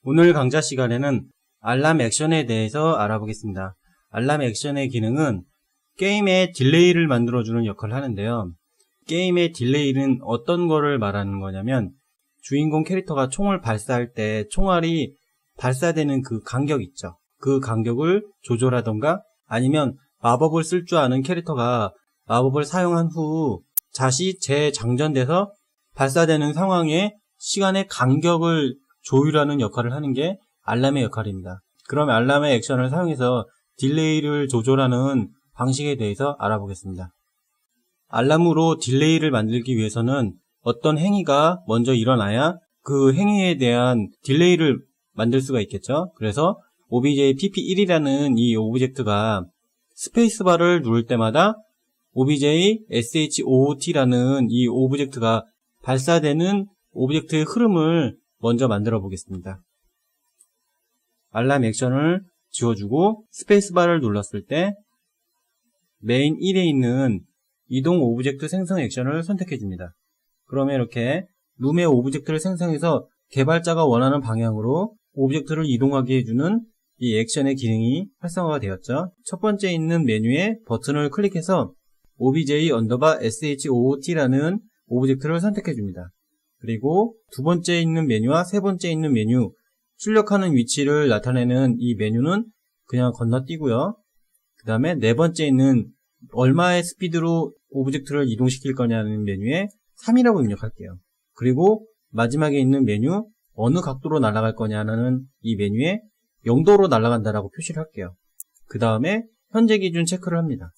오늘 강좌 시간에는 알람 액션에 대해서 알아보겠습니다. 알람 액션의 기능은 게임의 딜레이를 만들어주는 역할을 하는데요. 게임의 딜레이는 어떤 거를 말하는 거냐면 주인공 캐릭터가 총을 발사할 때 총알이 발사되는 그 간격 있죠. 그 간격을 조절하던가 아니면 마법을 쓸 줄 아는 캐릭터가 마법을 사용한 후 다시 재장전돼서 발사되는 상황에 시간의 간격을 조율하는 역할을 하는 게 알람의 역할입니다. 그럼 알람의 액션을 사용해서 딜레이를 조절하는 방식에 대해서 알아보겠습니다. 알람으로 딜레이를 만들기 위해서는 어떤 행위가 먼저 일어나야 그 행위에 대한 딜레이를 만들 수가 있겠죠. 그래서 obj pp1이라는 이 오브젝트가 스페이스바를 누를 때마다 obj shoot라는 이 오브젝트가 발사되는 오브젝트의 흐름을 먼저 만들어 보겠습니다. 알람 액션을 지워주고 스페이스바를 눌렀을 때 메인 1에 있는 이동 오브젝트 생성 액션을 선택해 줍니다. 그러면 이렇게 룸의 오브젝트를 생성해서 개발자가 원하는 방향으로 오브젝트를 이동하게 해주는 이 액션의 기능이 활성화가 되었죠. 첫 번째 있는 메뉴에 버튼을 클릭해서 obj_shoot라는 오브젝트를 선택해 줍니다. 그리고 두 번째 있는 메뉴와 세 번째 있는 메뉴, 출력하는 위치를 나타내는 이 메뉴는 그냥 건너뛰고요. 그 다음에 네 번째 있는 얼마의 스피드로 오브젝트를 이동시킬 거냐는 메뉴에 3이라고 입력할게요. 그리고 마지막에 있는 메뉴, 어느 각도로 날아갈 거냐는 이 메뉴에 0도로 날아간다라고 표시를 할게요. 그 다음에 현재 기준 체크를 합니다.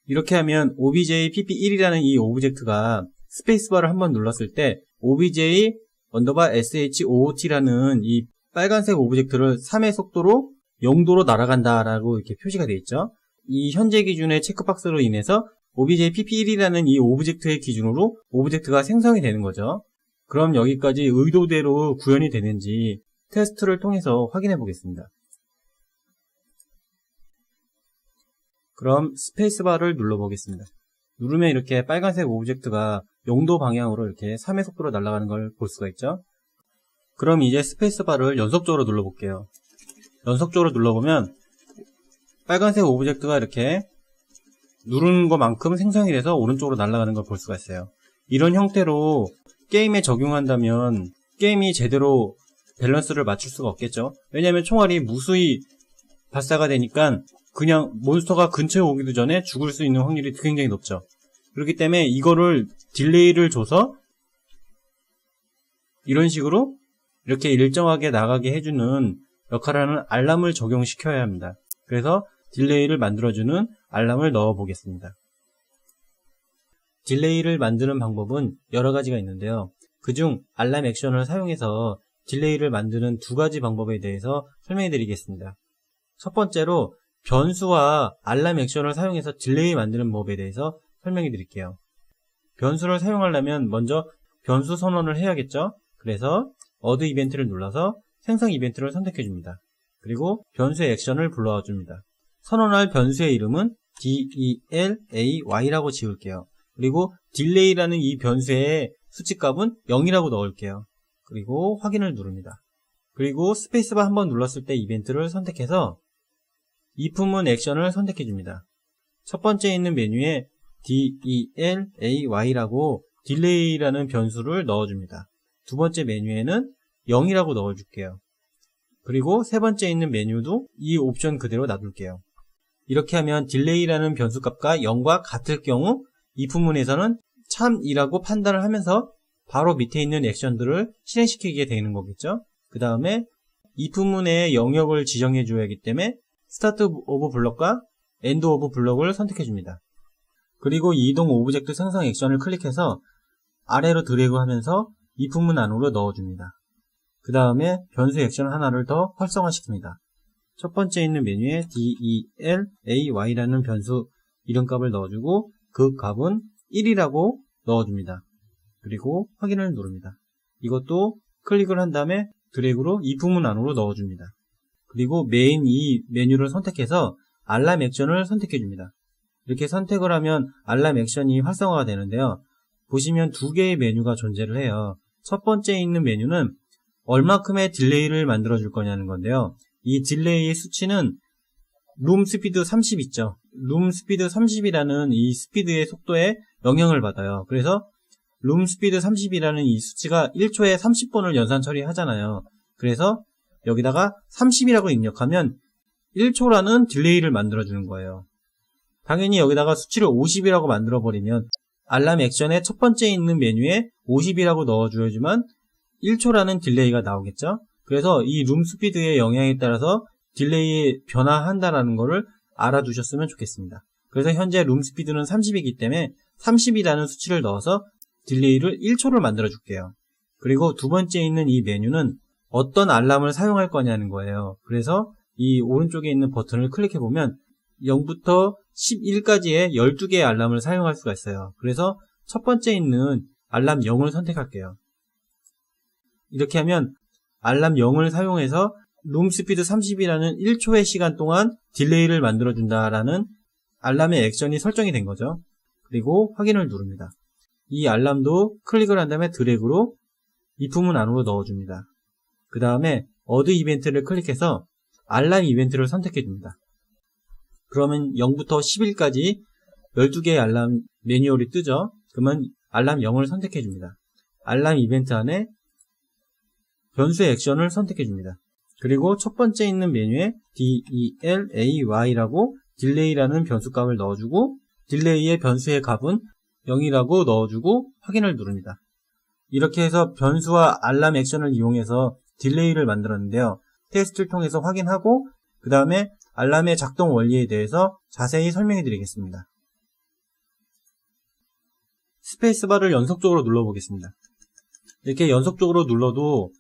이렇게 하면 obj pp1이라는 이 오브젝트가 스페이스바를 한번 눌렀을 때 obj_shoot라는 이 빨간색 오브젝트를 3의 속도로 0도로 날아간다라고 이렇게 표시가 되어 있죠. 이 현재 기준의 체크박스로 인해서 obj pp1이라는 이 오브젝트의 기준으로 오브젝트가 생성이 되는 거죠. 그럼 여기까지 의도대로 구현이 되는지 테스트를 통해서 확인해 보겠습니다. 그럼 스페이스바를 눌러 보겠습니다. 누르면 이렇게 빨간색 오브젝트가 0도 방향으로 이렇게 3의 속도로 날아가는 걸 볼 수가 있죠. 그럼 이제 스페이스바를 연속적으로 눌러볼게요. 연속적으로 눌러보면 빨간색 오브젝트가 이렇게 누르는 것만큼 생성이 돼서 오른쪽으로 날아가는 걸 볼 수가 있어요. 이런 형태로 게임에 적용한다면 게임이 제대로 밸런스를 맞출 수가 없겠죠. 왜냐하면 총알이 무수히 발사가 되니까 그냥 몬스터가 근처에 오기도 전에 죽을 수 있는 확률이 굉장히 높죠. 그렇기 때문에 이거를 딜레이를 줘서 이런 식으로 이렇게 일정하게 나가게 해주는 역할을 하는 알람을 적용시켜야 합니다. 그래서 딜레이를 만들어주는 알람을 넣어 보겠습니다. 딜레이를 만드는 방법은 여러 가지가 있는데요. 그중 알람 액션을 사용해서 딜레이를 만드는 두 가지 방법에 대해서 설명해 드리겠습니다. 첫 번째로 변수와 알람 액션을 사용해서 딜레이 만드는 법에 대해서 설명해 드릴게요. 변수를 사용하려면 먼저 변수 선언을 해야겠죠. 그래서 어드 이벤트를 눌러서 생성 이벤트를 선택해 줍니다. 그리고 변수의 액션을 불러와 줍니다. 선언할 변수의 이름은 delay라고 지을게요. 그리고 딜레이라는 이 변수의 수치값은 0이라고 넣을게요. 그리고 확인을 누릅니다. 그리고 스페이스바 한번 눌렀을 때 이벤트를 선택해서 if문 액션을 선택해 줍니다. 첫 번째 있는 메뉴에 delay라고 딜레이라는 변수를 넣어줍니다. 두 번째 메뉴에는 0이라고 넣어줄게요. 그리고 세 번째 있는 메뉴도 이 옵션 그대로 놔둘게요. 이렇게 하면 딜레이라는 변수값과 0과 같을 경우 if문에서는 참이라고 판단을 하면서 바로 밑에 있는 액션들을 실행시키게 되는 거겠죠. 그 다음에 if문의 영역을 지정해 줘야 하기 때문에 스타트 오브 블럭과 엔드 오브 블럭을 선택해 줍니다. 그리고 이동 오브젝트 생성 액션을 클릭해서 아래로 드래그 하면서 if문 안으로 넣어줍니다. 그 다음에 변수 액션 하나를 더 활성화시킵니다. 첫 번째 있는 메뉴에 delay라는 변수 이름값을 넣어주고 그 값은 1이라고 넣어줍니다. 그리고 확인을 누릅니다. 이것도 클릭을 한 다음에 드래그로 if문 안으로 넣어줍니다. 그리고 메인 이 메뉴를 선택해서 알람 액션을 선택해 줍니다. 이렇게 선택을 하면 알람 액션이 활성화가 되는데요. 보시면 두 개의 메뉴가 존재를 해요. 첫 번째 있는 메뉴는 얼마큼의 딜레이를 만들어 줄 거냐는 건데요. 이 딜레이의 수치는 룸 스피드 30 있죠. 룸 스피드 30이라는 이 스피드의 속도에 영향을 받아요. 그래서 룸 스피드 30이라는 이 수치가 1초에 30번을 연산 처리하잖아요. 그래서 여기다가 30이라고 입력하면 1초라는 딜레이를 만들어 주는 거예요. 당연히 여기다가 수치를 50이라고 만들어 버리면 알람 액션의 첫 번째 있는 메뉴에 50이라고 넣어줘야지만 1초라는 딜레이가 나오겠죠. 그래서 이 룸 스피드의 영향에 따라서 딜레이에 변화한다라는 거를 알아두셨으면 좋겠습니다. 그래서 현재 룸 스피드는 30이기 때문에 30이라는 수치를 넣어서 딜레이를 1초를 만들어 줄게요. 그리고 두 번째 있는 이 메뉴는 어떤 알람을 사용할 거냐는 거예요. 그래서 이 오른쪽에 있는 버튼을 클릭해 보면 0부터 11까지의 12개의 알람을 사용할 수가 있어요. 그래서 첫 번째 있는 알람 0을 선택할게요. 이렇게 하면 알람 0을 사용해서 룸 스피드 30이라는 1초의 시간 동안 딜레이를 만들어준다라는 알람의 액션이 설정이 된 거죠. 그리고 확인을 누릅니다. 이 알람도 클릭을 한 다음에 드래그로 이품문 안으로 넣어줍니다. 그 다음에 어드 이벤트를 클릭해서 알람 이벤트를 선택해줍니다. 그러면 0부터 10일까지 12개의 알람 매뉴얼이 뜨죠. 그러면 알람 0을 선택해줍니다. 알람 이벤트 안에 변수의 액션을 선택해줍니다. 그리고 첫 번째 있는 메뉴에 DELAY라고 딜레이라는 변수값을 넣어주고 딜레이의 변수의 값은 0이라고 넣어주고 확인을 누릅니다. 이렇게 해서 변수와 알람 액션을 이용해서 딜레이를 만들었는데요. 테스트를 통해서 확인하고 그 다음에 알람의 작동 원리에 대해서 자세히 설명해 드리겠습니다. 스페이스바를 연속적으로 눌러보겠습니다. 이렇게 연속적으로 눌러도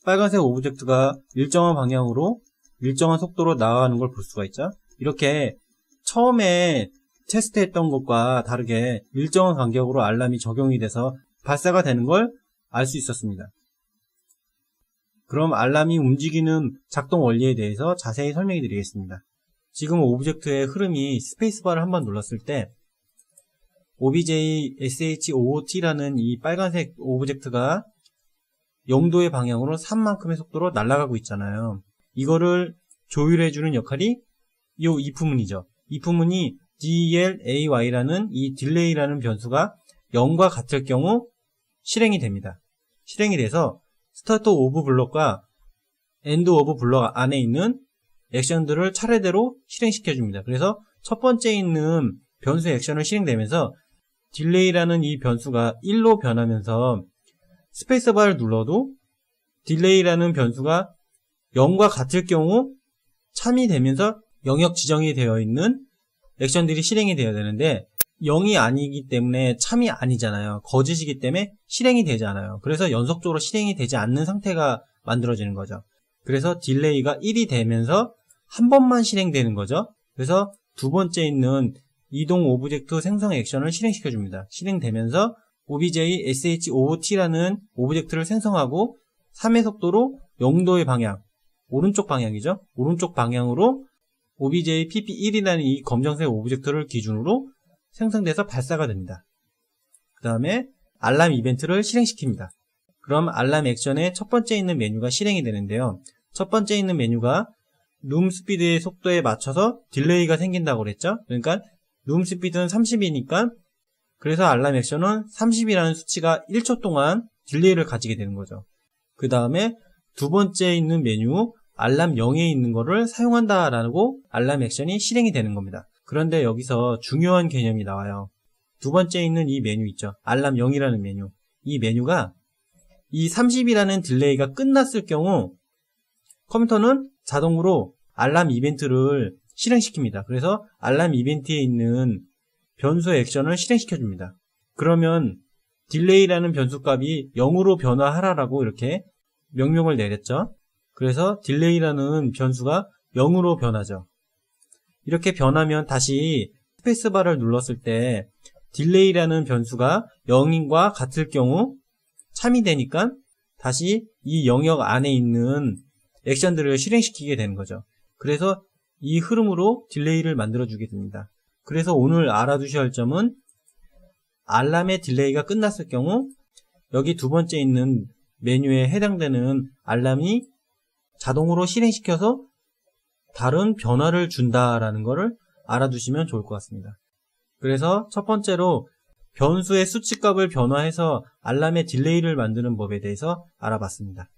빨간색 오브젝트가 일정한 방향으로 일정한 속도로 나가는 걸 볼 수가 있죠. 이렇게 처음에 테스트했던 것과 다르게 일정한 간격으로 알람이 적용이 돼서 발사가 되는 걸 알 수 있었습니다. 그럼 알람이 움직이는 작동 원리에 대해서 자세히 설명해 드리겠습니다. 지금 오브젝트의 흐름이 스페이스바를 한번 눌렀을 때 obj shoot라는 이 빨간색 오브젝트가 0도의 방향으로 3만큼의 속도로 날아가고 있잖아요. 이거를 조율해주는 역할이 이 if문이죠. if문이 delay라는 이 딜레이라는 변수가 0과 같을 경우 실행이 됩니다. 실행이 돼서 스타트 오브 블럭과 엔드 오브 블럭 안에 있는 액션들을 차례대로 실행시켜줍니다. 그래서 첫 번째 있는 변수 액션을 실행되면서 딜레이라는 이 변수가 1로 변하면서 스페이스바를 눌러도 딜레이라는 변수가 0과 같을 경우 참이 되면서 영역 지정이 되어 있는 액션들이 실행이 되어야 되는데 0이 아니기 때문에 참이 아니잖아요. 거짓이기 때문에 실행이 되지 않아요. 그래서 연속적으로 실행이 되지 않는 상태가 만들어지는 거죠. 그래서 딜레이가 1이 되면서 한 번만 실행되는 거죠. 그래서 두 번째 있는 이동 오브젝트 생성 액션을 실행시켜줍니다. 실행되면서 obj shoot라는 오브젝트를 생성하고 3의 속도로 0도의 방향, 오른쪽 방향이죠. 오른쪽 방향으로 obj pp1이라는 이 검정색 오브젝트를 기준으로 생성돼서 발사가 됩니다. 그 다음에 알람 이벤트를 실행시킵니다. 그럼 알람 액션의 첫 번째 있는 메뉴가 실행이 되는데요. 첫 번째 있는 메뉴가 룸 스피드의 속도에 맞춰서 딜레이가 생긴다고 그랬죠. 그러니까 룸 스피드는 30이니까 그래서 알람 액션은 30이라는 수치가 1초 동안 딜레이를 가지게 되는 거죠. 그 다음에 두 번째 있는 메뉴 알람 0에 있는 거를 사용한다라고 알람 액션이 실행이 되는 겁니다. 그런데 여기서 중요한 개념이 나와요. 두 번째 있는 이 메뉴 있죠. 알람 0이라는 메뉴. 이 메뉴가 이 30이라는 딜레이가 끝났을 경우 컴퓨터는 자동으로 알람 이벤트를 실행시킵니다. 그래서 알람 이벤트에 있는 변수 액션을 실행시켜줍니다. 그러면 딜레이라는 변수값이 0으로 변화하라라고 이렇게 명령을 내렸죠. 그래서 딜레이라는 변수가 0으로 변하죠. 이렇게 변하면 다시 스페이스바를 눌렀을 때 딜레이라는 변수가 0인과 같을 경우 참이 되니까 다시 이 영역 안에 있는 액션들을 실행시키게 되는 거죠. 그래서 이 흐름으로 딜레이를 만들어주게 됩니다. 그래서 오늘 알아두셔야 할 점은 알람의 딜레이가 끝났을 경우 여기 두 번째 있는 메뉴에 해당되는 알람이 자동으로 실행시켜서 다른 변화를 준다라는 것을 알아두시면 좋을 것 같습니다. 그래서 첫 번째로 변수의 수치값을 변화해서 알람의 딜레이를 만드는 법에 대해서 알아봤습니다.